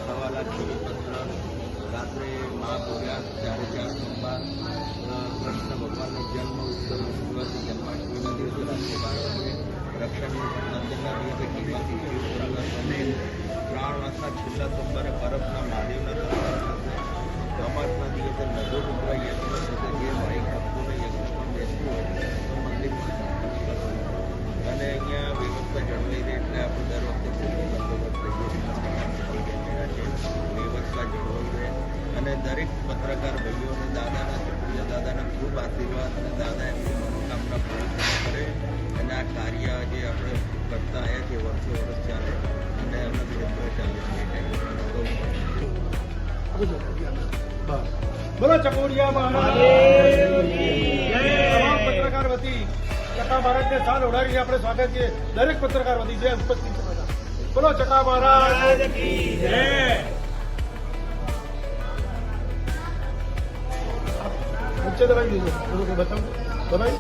સવા લાખ પત્ર રાત્રે મહાપુર્યા 4 સોમવાર કૃષ્ણ ભગવાનનો જન્મ ઉત્સવ ઉજવાથી જન્માષ્ટમીના દિવસે રાત્રે 12 વાગે રક્ષાબંધનના દિવસે કિંમતી અને 3 માસના છેલ્લા સોમવારે બરફના મહાદેવના દર્શન થશે. અમાસના દિવસે નગોડુગ્રા યજ્ઞ થશે. જે ભાઈ ભક્તોને યજ્ઞમાં બેસવું હોય તો મંદિરમાં અને અહીંયા વ્યવસ્થા જળવાઈ રહે એટલે આપણે દર વખતે વ્યવસ્થા જળવાઈ રહે અને દરેક પત્રકાર ભાઈઓને દાદાના સુપ્રિય દાદાના ખૂબ આશીર્વાદ અને દાદા એમની મનોકામના પૂરી કરે અને આ કાર્ય જે આપણે કરતા આવ્યા છે વર્ષો વર્ષ ચાલે અને અનંત ક્ષેત્ર ચાલે છે. બોલો ચકોડિયા મહારાજ તમામ પત્રકાર વતી ચકા મહારાજને સાલ ઓઢાડીને આપણે સ્વાગત કરીએ. દરેક પત્રકાર વતી જે ઉપસ્થિત છે. બોલો ચકા મહારાજ નીચે દબાઈ દીધો બતાવો દબાઈ